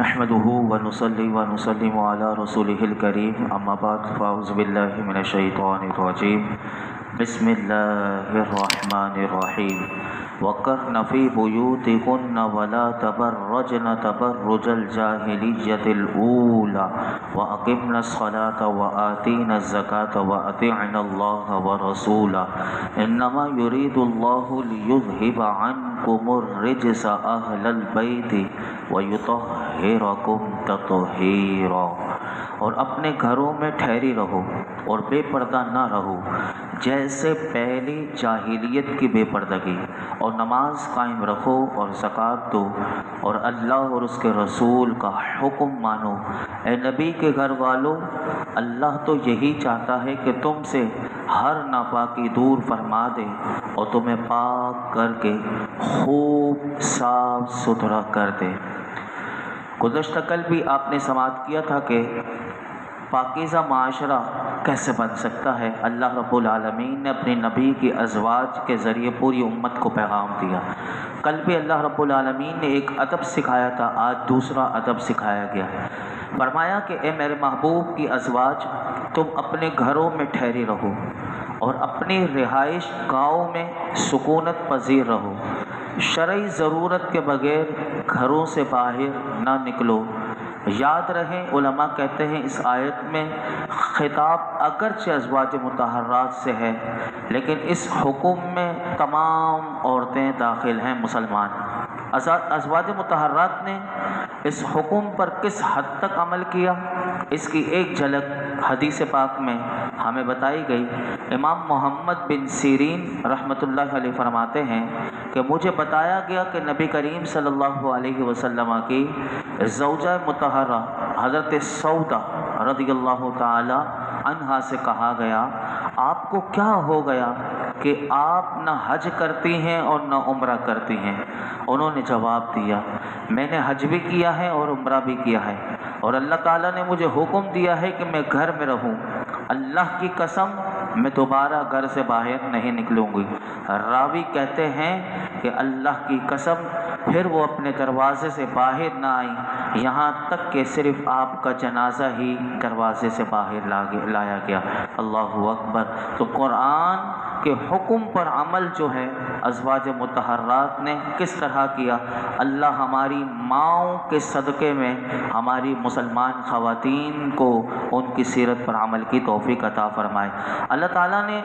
نحمده ونصلي ونسلم على رسوله الكريم اما بعد فاعوذ بالله من الشيطان الرجيم بسم الله الرحمن الرحيم وقرن في بيوتكن ولا تبرجن تبرج الجاهلية الأولى وأقمنا الصلاة وآتينا الزكاة وأطيعنا الله ورسوله إنما يريد الله ليذهب عنكم الرجس أهل البيت وَيُطَهِّرَكُمْ تَطْهِيرًا۔ اور اپنے گھروں میں ٹھہری رہو اور بے پردہ نہ رہو جیسے پہلی جاہلیت کی بے پردگی، اور نماز قائم رکھو اور زکوٰۃ دو اور اللہ اور اس کے رسول کا حکم مانو۔ اے نبی کے گھر والوں، اللہ تو یہی چاہتا ہے کہ تم سے ہر ناپاکی دور فرما دے اور تمہیں پاک کر کے خوب صاف ستھرا کر دے۔ گزشتہ کل بھی آپ نے سماعت کیا تھا کہ پاکیزہ معاشرہ کیسے بن سکتا ہے۔ اللہ رب العالمین نے اپنے نبی کی ازواج کے ذریعے پوری امت کو پیغام دیا۔ کل بھی اللہ رب العالمین نے ایک ادب سکھایا تھا، آج دوسرا ادب سکھایا گیا۔ فرمایا کہ اے میرے محبوب کی ازواج، تم اپنے گھروں میں ٹھہری رہو اور اپنی رہائش گاہوں میں سکونت پذیر رہو، شرعی ضرورت کے بغیر گھروں سے باہر نہ نکلو۔ یاد رہے، علماء کہتے ہیں اس آیت میں خطاب اگرچہ ازواج مطہرات سے ہے، لیکن اس حکم میں تمام عورتیں داخل ہیں مسلمان۔ ازواج مطہرات نے اس حکم پر کس حد تک عمل کیا، اس کی ایک جھلک حدیث پاک میں ہمیں بتائی گئی۔ امام محمد بن سیرین رحمۃ اللہ علیہ فرماتے ہیں کہ مجھے بتایا گیا کہ نبی کریم صلی اللہ علیہ وسلم کی زوجہ مطہرہ حضرت سودہ رضی اللہ تعالی عنہا سے کہا گیا، آپ کو کیا ہو گیا کہ آپ نہ حج کرتی ہیں اور نہ عمرہ کرتی ہیں؟ انہوں نے جواب دیا، میں نے حج بھی کیا ہے اور عمرہ بھی کیا ہے، اور اللہ تعالیٰ نے مجھے حکم دیا ہے کہ میں گھر میں رہوں۔ اللہ کی قسم میں دوبارہ گھر سے باہر نہیں نکلوں گی۔ راوی کہتے ہیں کہ اللہ کی قسم پھر وہ اپنے دروازے سے باہر نہ آئیں، یہاں تک کہ صرف آپ کا جنازہ ہی دروازے سے باہر لایا گیا۔ اللہ اکبر۔ تو قرآن کے حکم پر عمل جو ہے ازواج مطہرات نے کس طرح کیا، اللہ ہماری ماؤں کے صدقے میں ہماری مسلمان خواتین کو ان کی سیرت پر عمل کی توفیق عطا فرمائے۔ اللہ تعالیٰ نے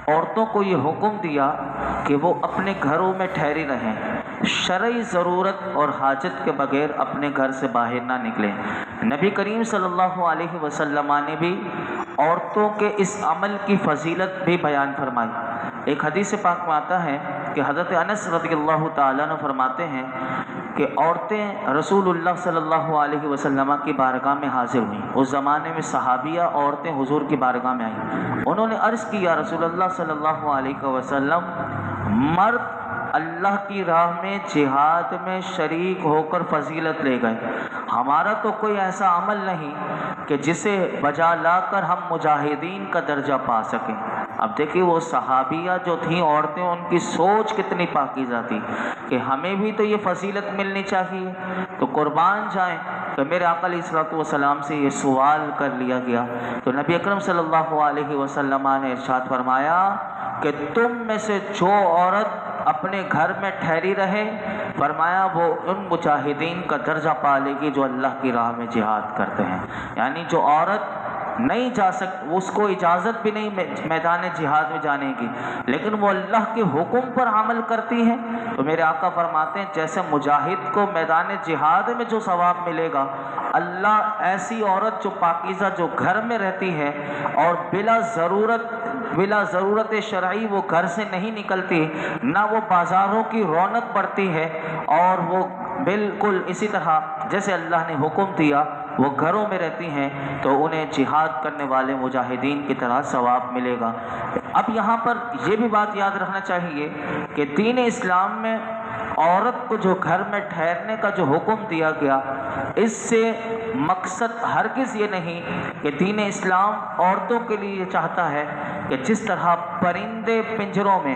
عورتوں کو یہ حکم دیا کہ وہ اپنے گھروں میں ٹھہری رہیں، شرعی ضرورت اور حاجت کے بغیر اپنے گھر سے باہر نہ نکلیں۔ نبی کریم صلی اللہ علیہ وسلم نے بھی عورتوں کے اس عمل کی فضیلت بھی بیان فرمائی۔ ایک حدیث پاک میں آتا ہے کہ حضرت انس رضی اللہ تعالیٰ عنہ فرماتے ہیں کہ عورتیں رسول اللہ صلی اللہ علیہ وسلم کی بارگاہ میں حاضر ہوئیں۔ اس زمانے میں صحابیہ عورتیں حضور کی بارگاہ میں آئیں۔ انہوں نے عرض کی، یا رسول اللہ صلی اللہ علیہ وسلم، مرد اللہ کی راہ میں جہاد میں شریک ہو کر فضیلت لے گئے، ہمارا تو کوئی ایسا عمل نہیں کہ جسے بجا لا کر ہم مجاہدین کا درجہ پا سکیں۔ اب دیکھیے وہ صحابیہ جو تھیں عورتیں، ان کی سوچ کتنی پاکیزہ تھی کہ ہمیں بھی تو یہ فضیلت ملنی چاہیے۔ تو قربان جائیں کہ میرے آقا علیہ الصلوۃ والسلام سے یہ سوال کر لیا گیا، تو نبی اکرم صلی اللہ علیہ وسلم نے ارشاد فرمایا کہ تم میں سے جو عورت اپنے گھر میں ٹھہری رہے، فرمایا وہ ان مجاہدین کا درجہ پا لے گی جو اللہ کی راہ میں جہاد کرتے ہیں۔ یعنی جو عورت نہیں جا سکتی، اس کو اجازت بھی نہیں میدان جہاد میں جانے کی، لیکن وہ اللہ کے حکم پر عمل کرتی ہیں، تو میرے آقا فرماتے ہیں جیسے مجاہد کو میدان جہاد میں جو ثواب ملے گا، اللہ ایسی عورت جو پاکیزہ، جو گھر میں رہتی ہے اور بلا ضرورت شرعی وہ گھر سے نہیں نکلتی، نہ وہ بازاروں کی رونق بڑھتی ہے، اور وہ بالکل اسی طرح جیسے اللہ نے حکم دیا وہ گھروں میں رہتی ہیں، تو انہیں جہاد کرنے والے مجاہدین کی طرح ثواب ملے گا۔ اب یہاں پر یہ بھی بات یاد رکھنا چاہیے کہ دین اسلام میں عورت کو جو گھر میں ٹھہرنے کا جو حکم دیا گیا، اس سے مقصد ہرگز یہ نہیں کہ دین اسلام عورتوں کے لیے یہ چاہتا ہے کہ جس طرح پرندے پنجروں میں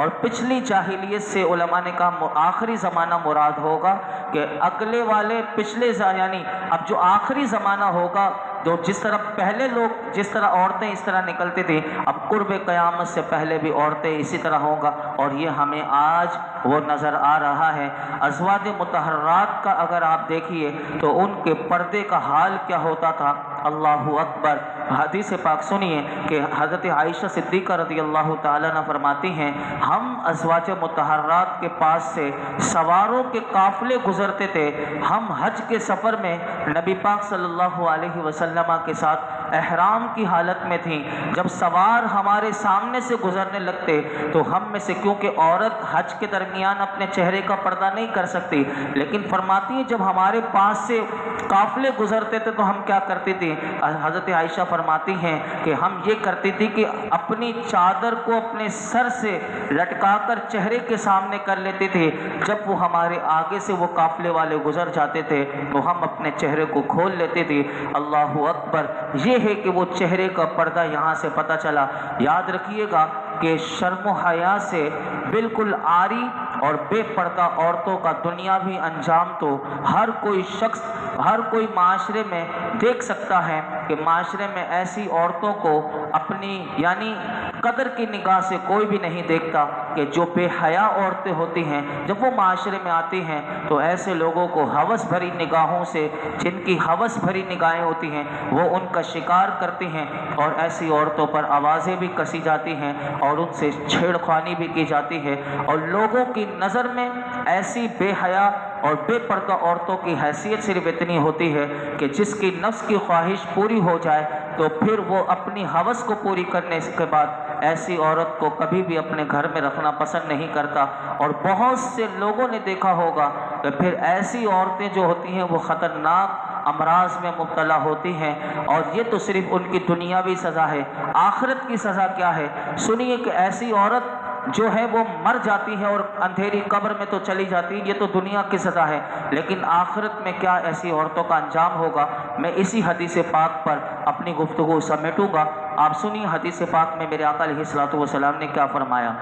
اور پچھلی جاہلیت سے علماء نے کہا آخری زمانہ مراد ہوگا کہ اگلے والے پچھلے یعنی اب جو آخری زمانہ ہوگا، تو جس طرح پہلے لوگ جس طرح عورتیں اس طرح نکلتی تھیں، اب قرب قیامت سے پہلے بھی عورتیں اسی طرح ہوگا، اور یہ ہمیں آج وہ نظر آ رہا ہے۔ ازواج مطہرات کا اگر آپ دیکھیے تو ان کے پردے کا حال کیا ہوتا تھا، اللہ اکبر۔ حدیث پاک سنیے کہ حضرت عائشہ صدیقہ رضی اللہ تعالیٰ عنہ فرماتی ہیں، ہم ازواج مطہرات کے پاس سے سواروں کے قافلے گزرتے تھے، ہم حج کے سفر میں نبی پاک صلی اللہ علیہ وسلم کے ساتھ احرام کی حالت میں تھیں، جب سوار ہمارے سامنے سے گزرنے لگتے تو ہم میں سے، کیونکہ عورت حج کے درمیان اپنے چہرے کا پردہ نہیں کر سکتی، لیکن فرماتی ہیں جب ہمارے پاس سے قافلے گزرتے تھے تو ہم کیا کرتی تھی، حضرت عائشہ فرماتی ہیں کہ ہم یہ کرتی تھی کہ اپنی چادر کو اپنے سر سے لٹکا کر چہرے کے سامنے کر لیتی تھی، جب وہ ہمارے آگے سے وہ قافلے والے گزر جاتے تھے تو ہم اپنے چہرے کو کھول لیتے تھے۔ اللہ اکبر۔ یہ ہے کہ وہ چہرے کا پردہ یہاں سے پتہ چلا۔ یاد رکھیے گا کہ شرم و حیا سے بالکل عاری اور بے پردہ عورتوں کا دنیاوی انجام تو ہر کوئی شخص، ہر کوئی معاشرے میں دیکھ سکتا ہے کہ معاشرے میں ایسی عورتوں کو اپنی یعنی قدر کی نگاہ سے کوئی بھی نہیں دیکھتا کہ جو بے حیا عورتیں ہوتی ہیں، جب وہ معاشرے میں آتی ہیں تو ایسے لوگوں کو ہوس بھری نگاہوں سے، جن کی ہوس بھری نگاہیں ہوتی ہیں، وہ ان کا شکار کرتی ہیں، اور ایسی عورتوں پر آوازیں بھی کسی جاتی ہیں اور ان سے چھیڑ خوانی بھی کی جاتی ہے، اور لوگوں کی نظر میں ایسی بے حیا اور بے پردہ عورتوں کی حیثیت صرف اتنی ہوتی ہے کہ جس کی نفس کی خواہش پوری ہو جائے تو پھر وہ اپنی ہوس کو پوری کرنے کے بعد ایسی عورت کو کبھی بھی اپنے گھر میں رکھنا پسند نہیں کرتا، اور بہت سے لوگوں نے دیکھا ہوگا کہ پھر ایسی عورتیں جو ہوتی ہیں وہ خطرناک امراض میں مبتلا ہوتی ہیں، اور یہ تو صرف ان کی دنیاوی سزا ہے۔ آخرت کی سزا کیا ہے؟ سنیے کہ ایسی عورت جو ہے وہ مر جاتی ہے اور اندھیری قبر میں تو چلی جاتی ہے، یہ تو دنیا کی سزا ہے، لیکن آخرت میں کیا ایسی عورتوں کا انجام ہوگا، میں اسی حدیث پاک پر اپنی گفتگو سمیٹوں گا۔ آپ سنیے حدیث پاک میں میرے آقا علیہ الصلوۃ والسلام نے کیا فرمایا۔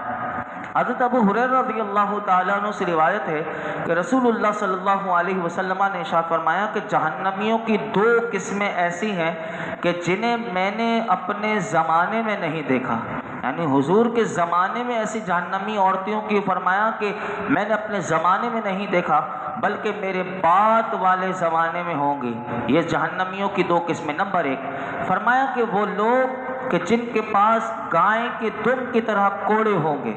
حضرت ابو ہریرہ رضی اللہ تعالیٰ عنہ سے روایت ہے کہ رسول اللہ صلی اللہ علیہ وسلم نے ارشاد فرمایا کہ جہنمیوں کی دو قسمیں ایسی ہیں کہ جنہیں میں نے اپنے زمانے میں نہیں دیکھا، یعنی حضور کے زمانے میں ایسی جہنمی عورتوں کی فرمایا کہ میں نے اپنے زمانے میں نہیں دیکھا، بلکہ میرے بعد والے زمانے میں ہوں گی یہ جہنمیوں کی دو قسمیں۔ نمبر ایک فرمایا کہ وہ لوگ کہ جن کے پاس گائے کے دم کی طرح کوڑے ہوں گے،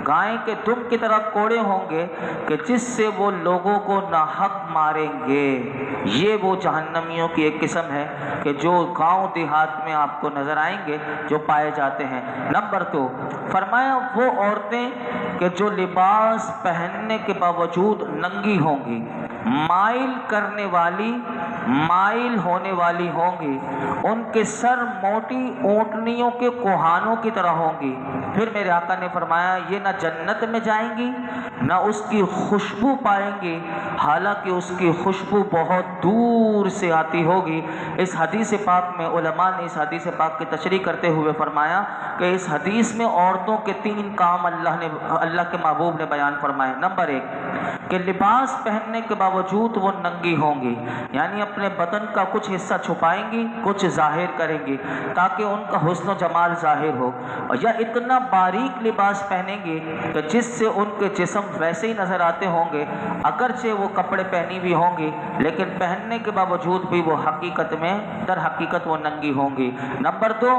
گائے کے دم کی طرح کوڑے ہوں گے کہ جس سے وہ لوگوں کو ناحق ماریں گے۔ یہ وہ جہنمیوں کی ایک قسم ہے کہ جو گاؤں دیہات میں آپ کو نظر آئیں گے، جو پائے جاتے ہیں۔ نمبر دو فرمایا وہ عورتیں کہ جو لباس پہننے کے باوجود ننگی ہوں گی، مائل کرنے والی، مائل ہونے والی ہوں گی، ان کے سر موٹی اونٹنیوں کے کوہانوں کی طرح ہوں گی۔ پھر میرے آقا نے فرمایا یہ نہ جنت میں جائیں گی نہ اس کی خوشبو پائیں گی، حالانکہ اس کی خوشبو بہت دور سے آتی ہوگی۔ اس حدیث پاک میں علماء نے اس حدیث پاک کی تشریح کرتے ہوئے فرمایا کہ اس حدیث میں عورتوں کے تین کام اللہ کے محبوب نے بیان فرمائے۔ نمبر ایک کہ لباس پہننے کے باوجود وہ ننگی ہوں گی، یعنی اپنے بدن کا کچھ حصہ چھپائیں گی، کچھ ظاہر کریں گی تاکہ ان کا حسن و جمال ظاہر ہو، یا اتنا باریک لباس پہنیں گی کہ جس سے ان کے جسم ویسے ہی نظر آتے ہوں گے، اگرچہ وہ کپڑے پہنی بھی ہوں گی لیکن پہننے کے باوجود بھی وہ حقیقت میں در حقیقت وہ ننگی ہوں گی۔ نمبر دو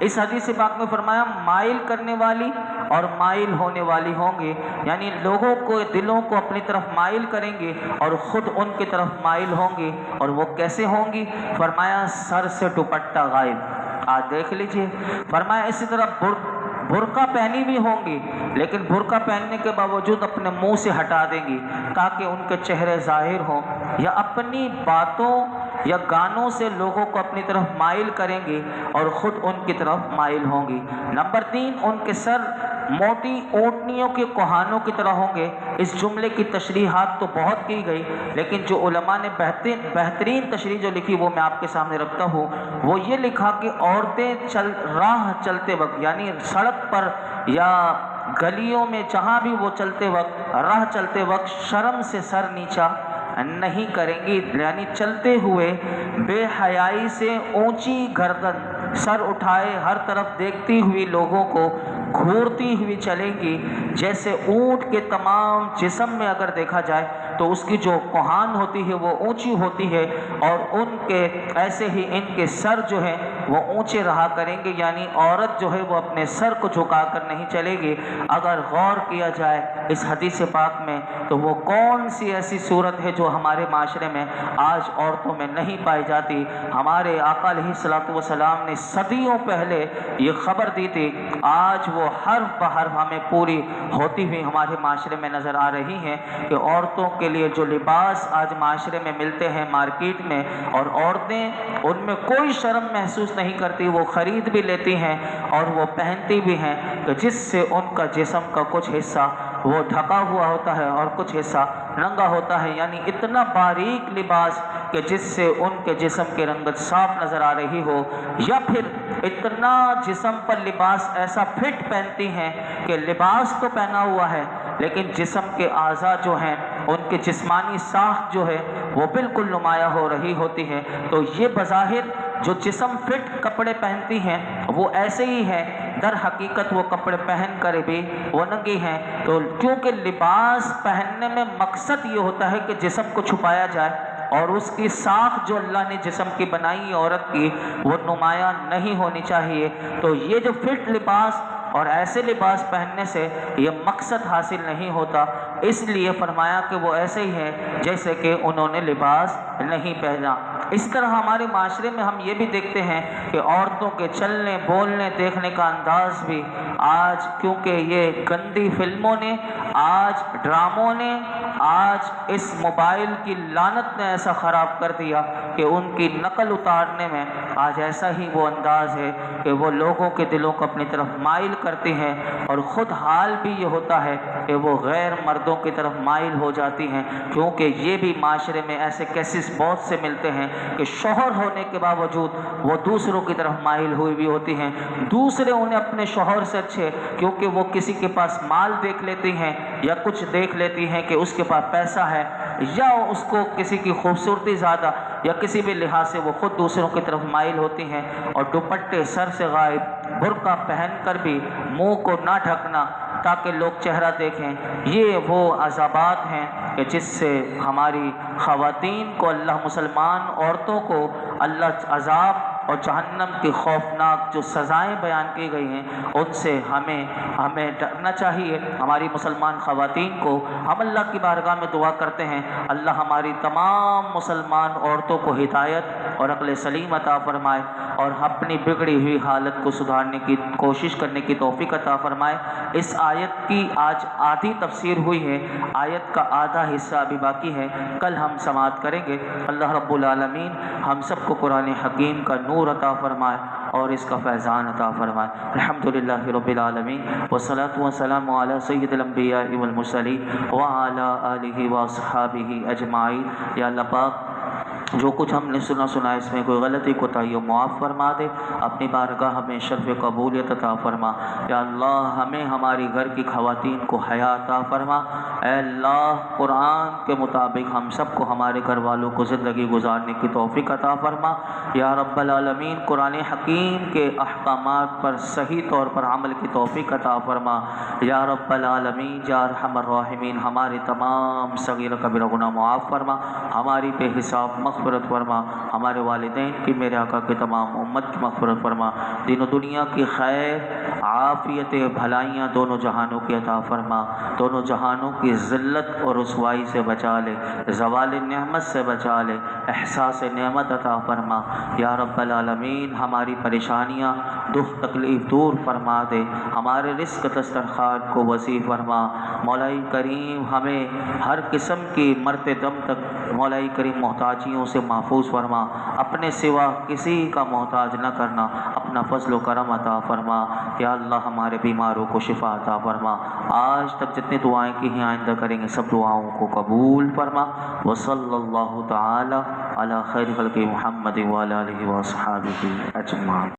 اس حدیث پاک میں فرمایا مائل کرنے والی اور مائل ہونے والی ہوں گی، یعنی لوگوں کو دلوں کو اپنی طرف مائل کریں گے اور خود ان کی طرف مائل ہوں گی۔ اور وہ کیسے ہوں گی؟ فرمایا سر سے دوپٹہ غائب۔ آج دیکھ لیجئے، فرمایا اسی طرح برقع پہنی بھی ہوں گی لیکن برقع پہننے کے باوجود اپنے منہ سے ہٹا دیں گی تاکہ ان کے چہرے ظاہر ہوں، یا اپنی باتوں یا گانوں سے لوگوں کو اپنی طرف مائل کریں گی اور خود ان کی طرف مائل ہوں گی۔ نمبر تین ان کے سر موٹی اونٹنیوں کے کوہانوں کی طرح ہوں گے۔ اس جملے کی تشریحات تو بہت کی گئی لیکن جو علماء نے بہترین تشریح جو لکھی وہ میں آپ کے سامنے رکھتا ہوں۔ وہ یہ لکھا کہ عورتیں راہ چلتے وقت، یعنی سڑک پر یا گلیوں میں جہاں بھی وہ چلتے وقت، راہ چلتے وقت شرم سے سر نیچا نہیں کریں گی، یعنی چلتے ہوئے بے حیائی سے اونچی گردن سر اٹھائے ہر طرف دیکھتی ہوئی لوگوں کو گھورتی ہوئی چلیں گی۔ جیسے اونٹ کے تمام جسم میں اگر دیکھا جائے تو اس کی جو کوہان ہوتی ہے وہ اونچی ہوتی ہے، اور ان کے ایسے ہی ان کے سر جو ہے وہ اونچے رہا کریں گے، یعنی عورت جو ہے وہ اپنے سر کو جھکا کر نہیں چلے گی۔ اگر غور کیا جائے اس حدیث پاک میں تو وہ کون سی ایسی صورت ہے جو ہمارے معاشرے میں آج عورتوں میں نہیں پائی جاتی؟ ہمارے آقا علیہ الصلوۃ والسلام نے صدیوں پہلے یہ خبر دی تھی، آج وہ حرف بحرف ہمیں پوری ہوتی ہوئی ہمارے معاشرے میں نظر آ رہی ہیں کہ عورتوں کے لیے جو لباس آج معاشرے میں ملتے ہیں مارکیٹ میں، اور عورتیں ان میں کوئی شرم محسوس نہیں کرتی، وہ خرید بھی لیتی ہیں اور وہ پہنتی بھی ہیں، کہ جس سے ان کا جسم کا کچھ حصہ وہ ڈھکا ہوا ہوتا ہے اور کچھ حصہ ننگا ہوتا ہے، یعنی اتنا باریک لباس کہ جس سے ان کے جسم کی رنگت صاف نظر آ رہی ہو، یا پھر اتنا جسم پر لباس ایسا فٹ پہنتی ہیں کہ لباس تو پہنا ہوا ہے لیکن جسم کے اعضاء جو ہیں ان کے جسمانی ساخت جو ہے وہ بالکل نمایاں ہو رہی ہوتی ہے۔ تو یہ بظاہر جو جسم فٹ کپڑے پہنتی ہیں وہ ایسے ہی ہیں، در حقیقت وہ کپڑے پہن کر بھی وہ ننگی ہیں۔ تو کیونکہ لباس پہننے میں مقصد یہ ہوتا ہے کہ جسم کو چھپایا جائے، اور اس کی ساخت جو اللہ نے جسم کی بنائی عورت کی وہ نمایاں نہیں ہونی چاہیے۔ تو یہ جو فٹ لباس اور ایسے لباس پہننے سے یہ مقصد حاصل نہیں ہوتا، اس لیے فرمایا کہ وہ ایسے ہی ہیں جیسے کہ انہوں نے لباس نہیں پہنا۔ اس طرح ہمارے معاشرے میں ہم یہ بھی دیکھتے ہیں کہ عورتوں کے چلنے بولنے دیکھنے کا انداز بھی آج، کیونکہ یہ گندی فلموں نے، آج ڈراموں نے، آج اس موبائل کی لعنت نے ایسا خراب کر دیا کہ ان کی نقل اتارنے میں آج ایسا ہی وہ انداز ہے کہ وہ لوگوں کے دلوں کو اپنی طرف مائل کرتی ہیں، اور خود حال بھی یہ ہوتا ہے کہ وہ غیر مردوں کی طرف مائل ہو جاتی ہیں، کیونکہ یہ بھی معاشرے میں ایسے کیسز بہت سے ملتے ہیں کہ شوہر ہونے کے باوجود وہ دوسروں کی طرف مائل ہوئی بھی ہوتی ہیں، دوسرے انہیں اپنے شوہر سے اچھے، کیونکہ وہ کسی کے پاس مال دیکھ لیتی ہیں یا کچھ دیکھ لیتی ہیں کہ اس کے پاس پیسہ ہے، یا اس کو کسی کی خوبصورتی زیادہ، یا کسی بھی لحاظ سے وہ خود دوسروں کی طرف مائل ہوتی ہیں، اور دوپٹے سر سے غائب، برقع پہن کر بھی منہ کو نہ ڈھکنا تاکہ لوگ چہرہ دیکھیں، یہ وہ عذابات ہیں کہ جس سے ہماری خواتین کو اللہ، مسلمان عورتوں کو اللہ عذاب اور جہنم کی خوفناک جو سزائیں بیان کی گئی ہیں ان سے ہمیں ڈرنا چاہیے۔ ہماری مسلمان خواتین کو ہم اللہ کی بارگاہ میں دعا کرتے ہیں، اللہ ہماری تمام مسلمان عورتوں کو ہدایت اور عقل سلیم عطا فرمائے، اور اپنی بگڑی ہوئی حالت کو سدھارنے کی کوشش کرنے کی توفیق عطا فرمائے۔ اس آیت کی آج آدھی تفسیر ہوئی ہے، آیت کا آدھا حصہ ابھی باقی ہے، کل ہم سماعت کریں گے۔ اللہ رب العالمین ہم سب کو قرآن حکیم کا نور عطا فرمائے اور اس کا فیضان عطا فرمائے۔ الحمدللہ رب العالمین، والصلاة والسلام علی سید الانبیاء والمرسلین وعلی آلہ واصحابہ اجمعین۔ یا اللہ پاک جو کچھ ہم نے سنا اس میں کوئی غلطی کوتاہی ہو معاف فرما دے، اپنی بارگاہ ہمیں شرف قبولیت عطا فرما۔ یا اللہ ہمیں ہماری گھر کی خواتین کو حیا عطا فرما۔ اے اللہ قرآن کے مطابق ہم سب کو ہمارے گھر والوں کو زندگی گزارنے کی توفیق عطا فرما۔ یا رب العالمین قرآن حکیم کے احکامات پر صحیح طور پر عمل کی توفیق عطا فرما۔ یا رب العالمین یا ارحم الراحمین ہمارے تمام صغیر کبیر گناہ معاف فرما، ہماری بے حساب مغفرت فرما، ہمارے والدین کی، میرے آقا کے تمام امت کی مغفرت فرما، دین و دنیا کی خیر عافیت بھلائیاں دونوں جہانوں کی عطا فرما، دونوں جہانوں کی ذلت اور رسوائی سے بچا لے، زوال نعمت سے بچا لے، احساس نعمت عطا فرما۔ یا رب العالمین ہماری پریشانیاں دکھ تکلیف دور فرما دے، ہمارے رزق دسترخوان کو وسیع فرما۔ مولا کریم ہمیں ہر قسم کی مرتے دم تک مولا کریم محتاجیوں سے محفوظ فرما، اپنے سوا کسی کا محتاج نہ کرنا، اپنا فضل و کرم عطا فرما۔ یا اللہ ہمارے بیماروں کو شفا عطا فرما، آج تک جتنی دعائیں کی ہیں آئندہ کریں گے سب دعاؤں کو قبول فرما۔ وصلی اللہ تعالی علی خیر خلق محمد وعلی آلہ وصحبہ اجمعین۔